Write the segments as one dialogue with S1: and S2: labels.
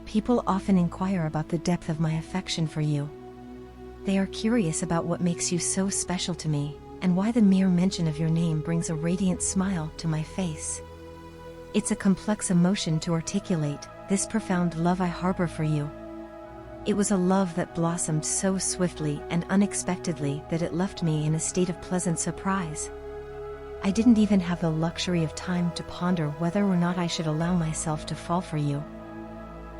S1: People often inquire about the depth of my affection for you. They are curious about what makes you so special to me, and why the mere mention of your name brings a radiant smile to my face. It's a complex emotion to articulate, this profound love I harbor for you. It was a love that blossomed so swiftly and unexpectedly that it left me in a state of pleasant surprise. I didn't even have the luxury of time to ponder whether or not I should allow myself to fall for you.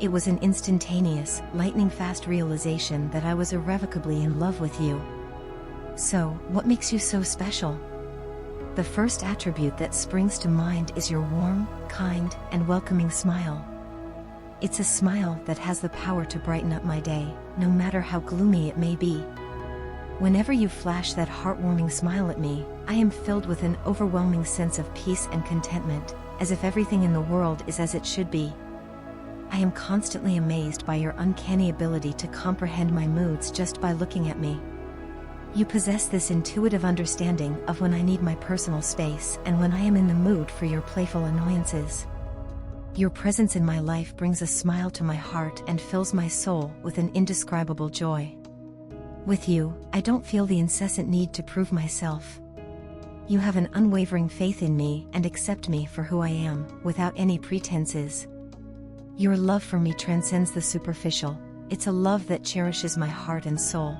S1: It was an instantaneous, lightning-fast realization that I was irrevocably in love with you. So, what makes you so special? The first attribute that springs to mind is your warm, kind, and welcoming smile. It's a smile that has the power to brighten up my day, no matter how gloomy it may be. Whenever you flash that heartwarming smile at me, I am filled with an overwhelming sense of peace and contentment, as if everything in the world is as it should be. I am constantly amazed by your uncanny ability to comprehend my moods just by looking at me. You possess this intuitive understanding of when I need my personal space and when I am in the mood for your playful annoyances. Your presence in my life brings a smile to my heart and fills my soul with an indescribable joy. With you, I don't feel the incessant need to prove myself. You have an unwavering faith in me and accept me for who I am, without any pretenses. Your love for me transcends the superficial. It's a love that cherishes my heart and soul.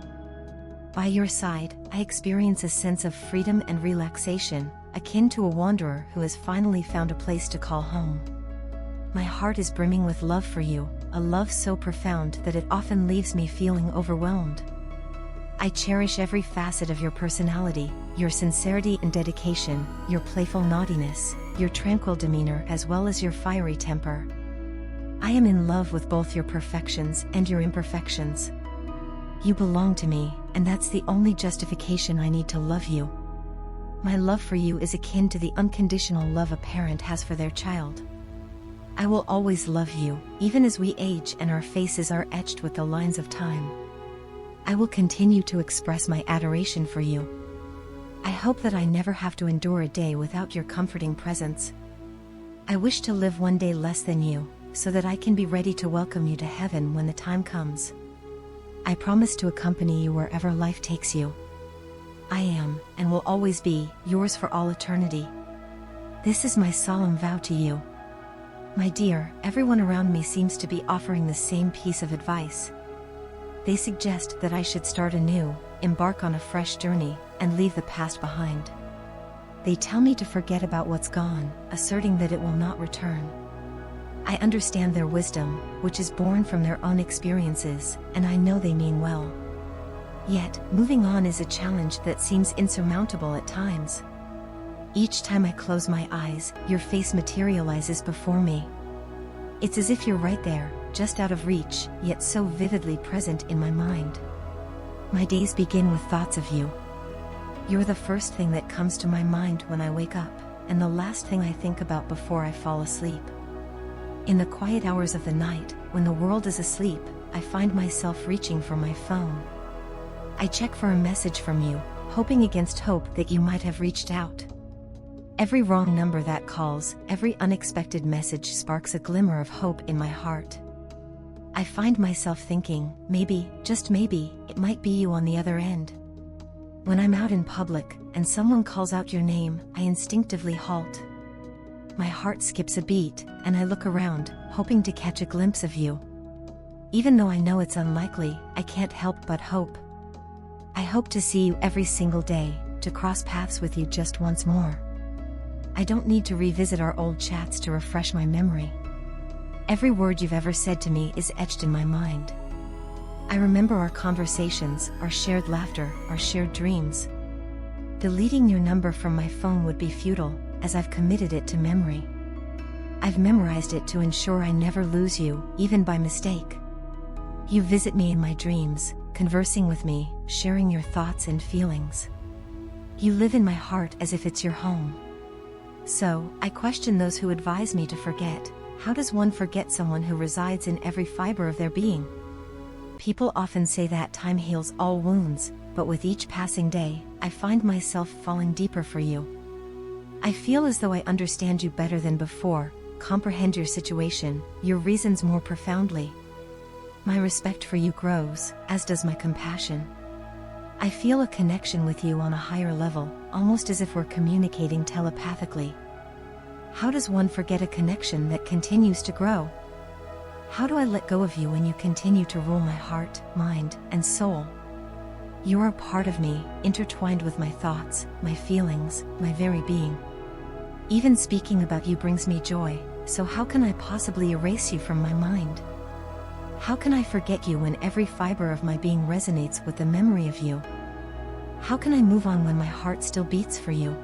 S1: By your side, I experience a sense of freedom and relaxation, akin to a wanderer who has finally found a place to call home. My heart is brimming with love for you, a love so profound that it often leaves me feeling overwhelmed. I cherish every facet of your personality, your sincerity and dedication, your playful naughtiness, your tranquil demeanor as well as your fiery temper. I am in love with both your perfections and your imperfections. You belong to me, and that's the only justification I need to love you. My love for you is akin to the unconditional love a parent has for their child. I will always love you, even as we age and our faces are etched with the lines of time. I will continue to express my adoration for you. I hope that I never have to endure a day without your comforting presence. I wish to live one day less than you, so that I can be ready to welcome you to heaven when the time comes. I promise to accompany you wherever life takes you. I am, and will always be, yours for all eternity. This is my solemn vow to you. My dear, everyone around me seems to be offering the same piece of advice. They suggest that I should start anew, embark on a fresh journey, and leave the past behind. They tell me to forget about what's gone, asserting that it will not return. I understand their wisdom, which is born from their own experiences, and I know they mean well. Yet, moving on is a challenge that seems insurmountable at times. Each time I close my eyes, your face materializes before me. It's as if you're right there, just out of reach, yet so vividly present in my mind. My days begin with thoughts of you. You're the first thing that comes to my mind when I wake up, and the last thing I think about before I fall asleep. In the quiet hours of the night, when the world is asleep, I find myself reaching for my phone. I check for a message from you, hoping against hope that you might have reached out. Every wrong number that calls, every unexpected message sparks a glimmer of hope in my heart. I find myself thinking, maybe, just maybe, it might be you on the other end. When I'm out in public, and someone calls out your name, I instinctively halt. My heart skips a beat, and I look around, hoping to catch a glimpse of you. Even though I know it's unlikely, I can't help but hope. I hope to see you every single day, to cross paths with you just once more. I don't need to revisit our old chats to refresh my memory. Every word you've ever said to me is etched in my mind. I remember our conversations, our shared laughter, our shared dreams. Deleting your number from my phone would be futile, as I've committed it to memory. I've memorized it to ensure I never lose you, even by mistake. You visit me in my dreams, conversing with me, sharing your thoughts and feelings. You live in my heart as if it's your home. So, I question those who advise me to forget. How does one forget someone who resides in every fiber of their being? People often say that time heals all wounds, but with each passing day, I find myself falling deeper for you. I feel as though I understand you better than before, comprehend your situation, your reasons more profoundly. My respect for you grows, as does my compassion. I feel a connection with you on a higher level, almost as if we're communicating telepathically. How does one forget a connection that continues to grow? How do I let go of you when you continue to rule my heart, mind, and soul? You are a part of me, intertwined with my thoughts, my feelings, my very being. Even speaking about you brings me joy, so how can I possibly erase you from my mind? How can I forget you when every fiber of my being resonates with the memory of you? How can I move on when my heart still beats for you?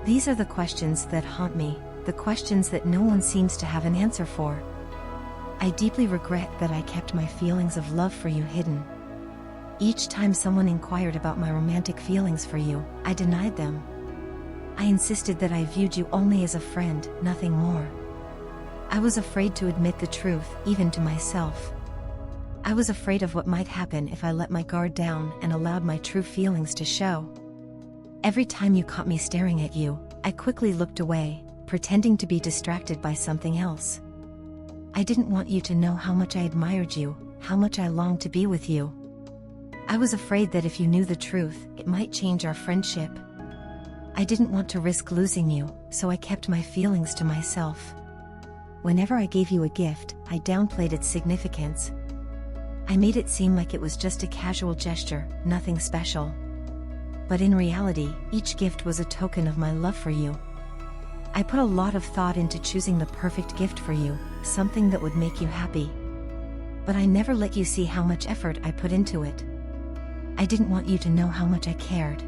S1: These are the questions that haunt me, the questions that no one seems to have an answer for. I deeply regret that I kept my feelings of love for you hidden. Each time someone inquired about my romantic feelings for you, I denied them. I insisted that I viewed you only as a friend, nothing more. I was afraid to admit the truth, even to myself. I was afraid of what might happen if I let my guard down and allowed my true feelings to show. Every time you caught me staring at you, I quickly looked away, pretending to be distracted by something else. I didn't want you to know how much I admired you, how much I longed to be with you. I was afraid that if you knew the truth, it might change our friendship. I didn't want to risk losing you, so I kept my feelings to myself. Whenever I gave you a gift, I downplayed its significance. I made it seem like it was just a casual gesture, nothing special. But in reality, each gift was a token of my love for you. I put a lot of thought into choosing the perfect gift for you, something that would make you happy. But I never let you see how much effort I put into it. I didn't want you to know how much I cared.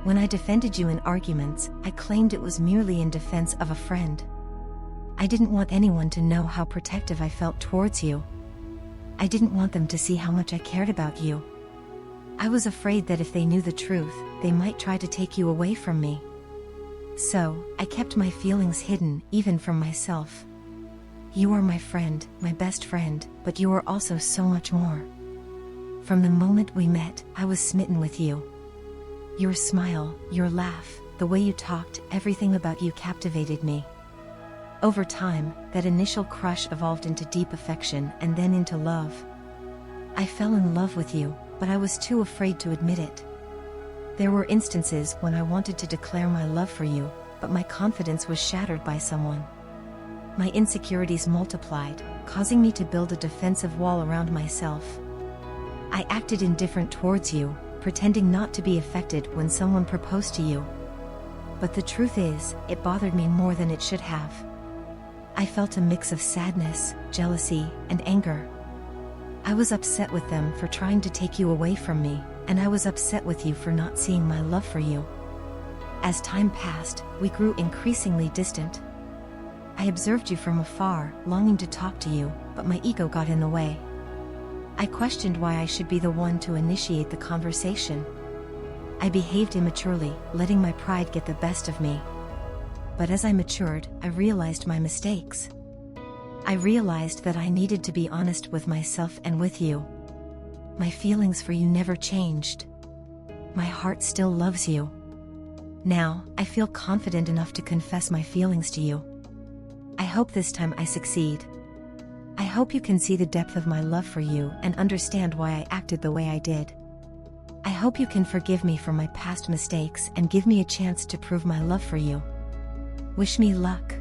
S1: When I defended you in arguments, I claimed it was merely in defense of a friend. I didn't want anyone to know how protective I felt towards you. I didn't want them to see how much I cared about you. I was afraid that if they knew the truth, they might try to take you away from me. So, I kept my feelings hidden, even from myself. You are my friend, my best friend, but you are also so much more. From the moment we met, I was smitten with you. Your smile, your laugh, the way you talked, everything about you captivated me. Over time, that initial crush evolved into deep affection and then into love. I fell in love with you, but I was too afraid to admit it. There were instances when I wanted to declare my love for you, but my confidence was shattered by someone. My insecurities multiplied, causing me to build a defensive wall around myself. I acted indifferent towards you, pretending not to be affected when someone proposed to you. But the truth is, it bothered me more than it should have. I felt a mix of sadness, jealousy, and anger. I was upset with them for trying to take you away from me, and I was upset with you for not seeing my love for you. As time passed, we grew increasingly distant. I observed you from afar, longing to talk to you, but my ego got in the way. I questioned why I should be the one to initiate the conversation. I behaved immaturely, letting my pride get the best of me. But as I matured, I realized my mistakes. I realized that I needed to be honest with myself and with you. My feelings for you never changed. My heart still loves you. Now, I feel confident enough to confess my feelings to you. I hope this time I succeed. I hope you can see the depth of my love for you and understand why I acted the way I did. I hope you can forgive me for my past mistakes and give me a chance to prove my love for you. Wish me luck.